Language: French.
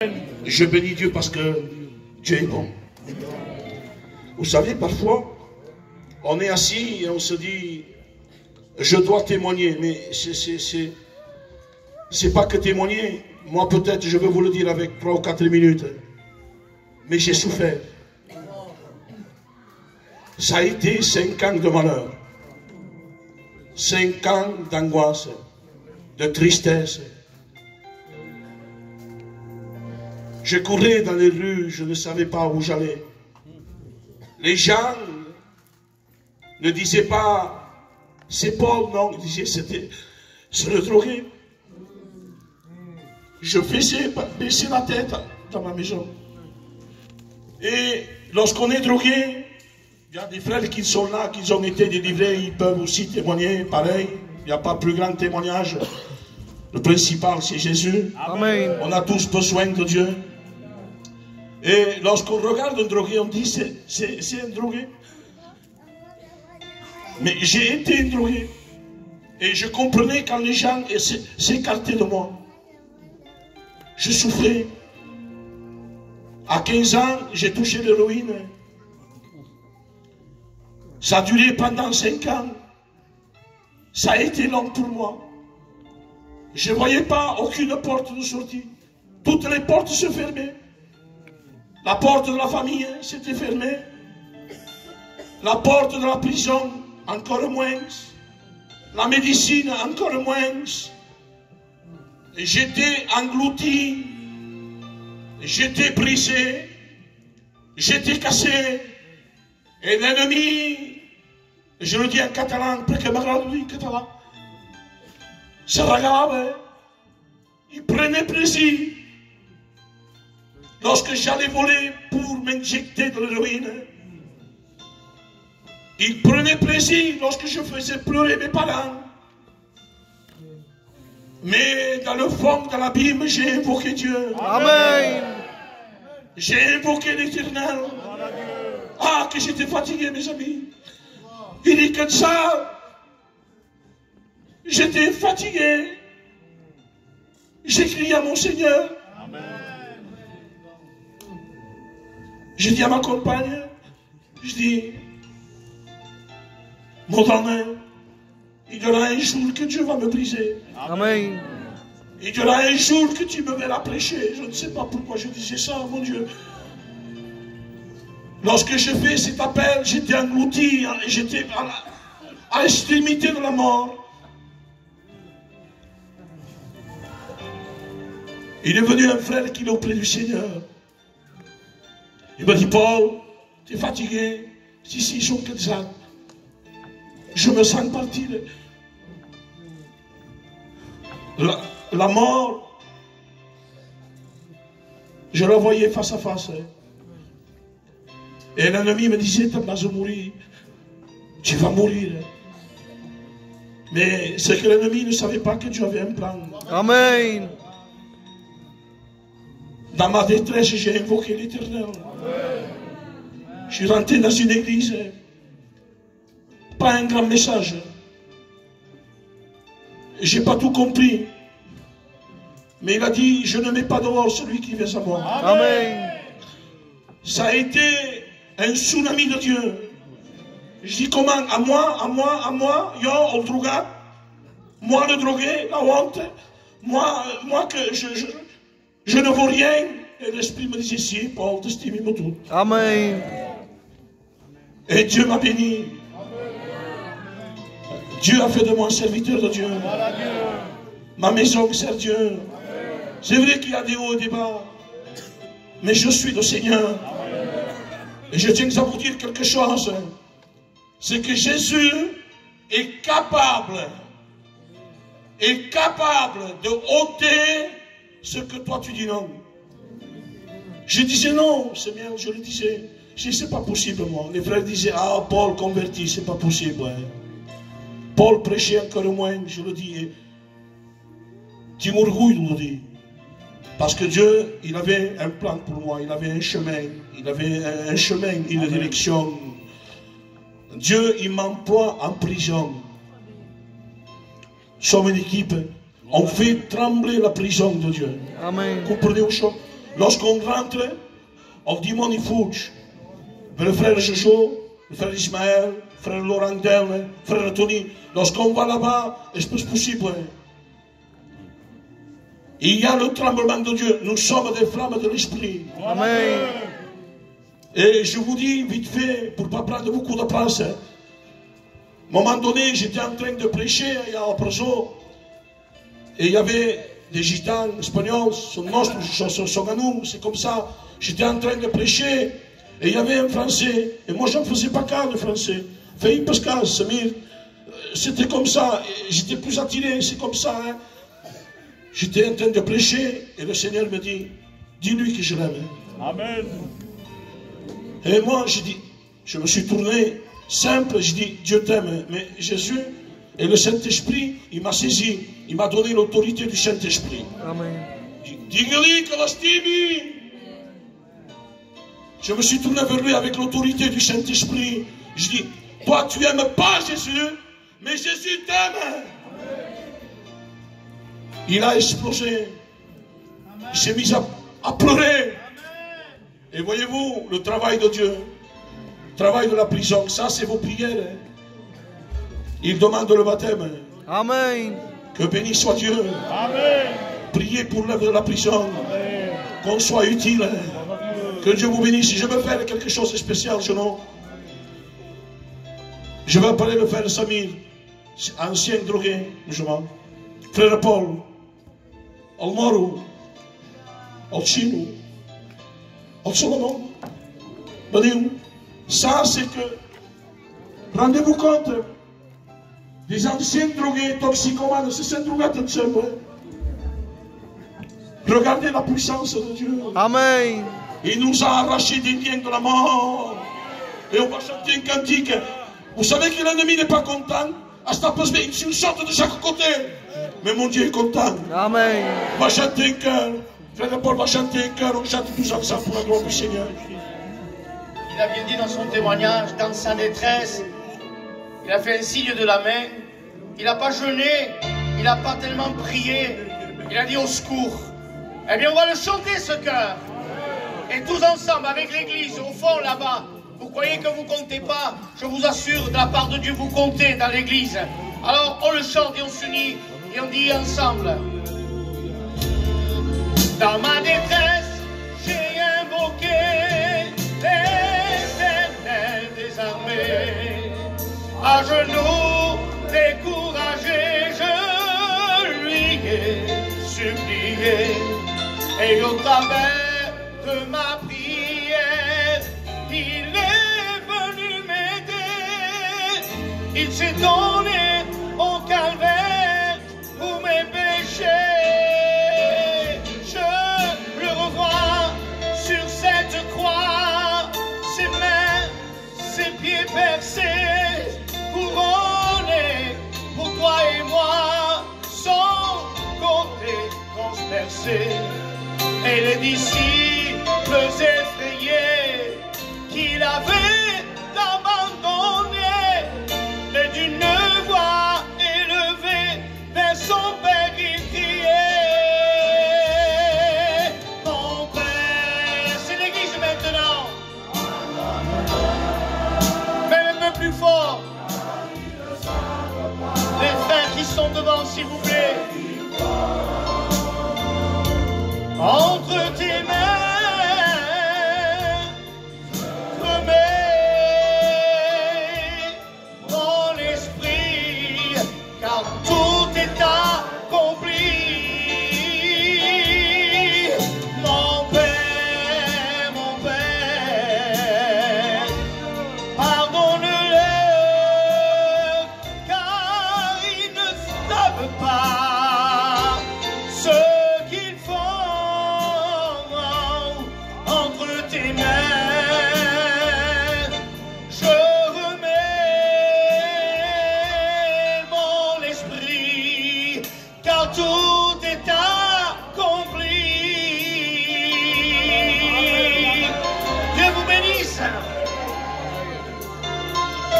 Je bénis Dieu parce que Dieu est bon. Vous savez, parfois, on est assis et on se dit, je dois témoigner, mais c'est pas que témoigner. Moi, peut-être, je vais vous le dire avec 3 ou 4 minutes, mais j'ai souffert. Ça a été 5 ans de malheur, 5 ans d'angoisse, de tristesse. Je courais dans les rues, je ne savais pas où j'allais. Les gens ne disaient pas, c'est Paul, non, ils disaient, c'est le drogué. Je faisais baisser la tête dans ma maison. Et lorsqu'on est drogué, il y a des frères qui sont là, qui ont été délivrés, ils peuvent aussi témoigner, pareil. Il n'y a pas plus grand témoignage. Le principal, c'est Jésus. Amen. On a tous besoin de Dieu. Et lorsqu'on regarde un drogué, on dit, c'est un drogué. Mais j'ai été un drogué. Et je comprenais quand les gens s'écartaient de moi. Je souffrais. À 15 ans, j'ai touché l'héroïne. Ça a duré pendant 5 ans. Ça a été long pour moi. Je ne voyais pas aucune porte de sortie. Toutes les portes se fermaient. La porte de la famille s'était fermée. La porte de la prison, encore moins. La médecine, encore moins. J'étais englouti. J'étais brisé. J'étais cassé. Et l'ennemi, je le dis en catalan, parce que m'agrade en catalan, se regardait. Il prenait plaisir. Lorsque j'allais voler pour m'injecter de l'héroïne, il prenait plaisir lorsque je faisais pleurer mes parents. Mais dans le fond de l'abîme, j'ai invoqué Dieu. Amen. J'ai invoqué l'Éternel. Ah, que j'étais fatigué, mes amis. Il dit que ça, j'étais fatigué. J'ai crié à mon Seigneur. Amen. J'ai dit à ma compagne, je dis, mon amour, il y aura un jour que Dieu va me briser. Amen. Il y aura un jour que tu me verras prêcher. Je ne sais pas pourquoi je disais ça, mon Dieu. Lorsque j'ai fait cet appel, j'étais englouti, j'étais à l'extrémité de la mort. Il est venu un frère qui est auprès du Seigneur. Il m'a dit, Paul, tu es fatigué? Si, ils sont comme ça. Je me sens partir. La mort, je la voyais face à face. Et l'ennemi me disait, tu vas mourir. Tu vas mourir. Mais c'est que l'ennemi ne savait pas que Dieu avait un plan. Amen. Dans ma détresse, j'ai invoqué l'Éternel. Je suis rentré dans une église. Pas un grand message. Je n'ai pas tout compris. Mais il a dit, je ne mets pas dehors celui qui vient à moi. Amen. Ça a été un tsunami de Dieu. Je dis comment? À moi, yo, le drogat. Moi, le drogué, la honte. Moi que je ne vaux rien. Et l'Esprit me disait, si, Paul, t'estimes tout. Amen. Et Dieu m'a béni. Dieu a fait de moi un serviteur de Dieu. Ma maison sert Dieu. C'est vrai qu'il y a des hauts et des bas. Mais je suis le Seigneur. Et je tiens à vous dire quelque chose. C'est que Jésus est capable de ôter ce que toi tu dis non. Je disais non, Seigneur, je le disais. Je dis, c'est pas possible, moi. Les frères disaient, ah, Paul converti, c'est pas possible. Ouais. Paul prêchait encore moins, je le dis. Tu m'orgueilles de le dire. Parce que Dieu, il avait un plan pour moi, il avait un chemin, une direction. Dieu, il m'emploie en prison. Nous sommes une équipe, on fait trembler la prison de Dieu. Amen. Comprenez-vous? Lorsqu'on rentre, on dit mon Ifouch, le frère Jojo, le frère Ismaël, le frère Laurent Del, le frère Tony. Lorsqu'on va là-bas, est-ce que c'est possible? Il y a le tremblement de Dieu. Nous sommes des flammes de l'esprit. Amen. Et je vous dis vite fait, pour ne pas prendre beaucoup de place. À un moment donné, j'étais en train de prêcher à prison. Et il y avait des gitans espagnols, sont à nous, c'est comme ça. J'étais en train de prêcher. Et il y avait un Français. Et moi, je ne faisais pas cas de Français. Fait Pascal, Samir. C'était comme ça. J'étais plus attiré, c'est comme ça. Hein. J'étais en train de prêcher. Et le Seigneur me dit, dis-lui que je l'aime. Amen. Et moi, je me suis tourné simple, je dis, Dieu t'aime. Mais Jésus et le Saint-Esprit, il m'a saisi. Il m'a donné l'autorité du Saint-Esprit. Amen. Dis-lui que l'estime. Je me suis tourné vers lui avec l'autorité du Saint-Esprit. Je dis, toi tu n'aimes pas Jésus, mais Jésus t'aime. Il a explosé. Il s'est mis à pleurer. Et voyez-vous, le travail de Dieu, le travail de la prison, ça c'est vos prières. Il demande le baptême. Amen. Que béni soit Dieu. Amen. Priez pour l'œuvre de la prison. Qu'on soit utile. Que Dieu vous bénisse. Si je veux faire quelque chose de spécial, je vais appeler le frère Samir, ancien drogué musulman. Frère Paul, Almaro, Alchino, Al-Solomon. Ça, c'est que, rendez-vous compte, des anciens drogués, toxicomanes, c'est ces drogués ensemble. Regardez la puissance de Dieu. Amen. Il nous a arrachés des liens de la mort. Et on va chanter un cantique. Vous savez que l'ennemi n'est pas content. À cette place, il saute de chaque côté. Mais mon Dieu est content. Amen. On va chanter un cœur. Frère Paul va chanter un cœur. On chante tous ensemble pour la gloire du Seigneur. Il a bien dit dans son témoignage, dans sa détresse, il a fait un signe de la main. Il n'a pas jeûné. Il n'a pas tellement prié. Il a dit au secours. Eh bien, on va le chanter ce cœur. Et tous ensemble, avec l'église, au fond là-bas, vous croyez que vous ne comptez pas? Je vous assure, de la part de Dieu, vous comptez dans l'église. Alors, on le chante et on s'unit et on dit ensemble. Dans ma détresse, j'ai invoqué l'Éternel des armées. À genoux, découragé, je lui ai supplié. Et au travers de ma prière, il est venu m'aider. Il s'est donné au calvaire pour mes péchés. Je le revois sur cette croix, ses mains, ses pieds percés, couronnés pour toi et moi, son côté transpercé. Et les disciples effrayés qu'il avait abandonné, et d'une voix élevée vers son Père il criait. Mon Père, c'est l'église maintenant. Même un peu plus fort. Les frères qui sont devant, s'il vous plaît. Entre tes mains, remets mon esprit, car tout est accompli. Mon Père, pardonne-leur, car ils ne savent pas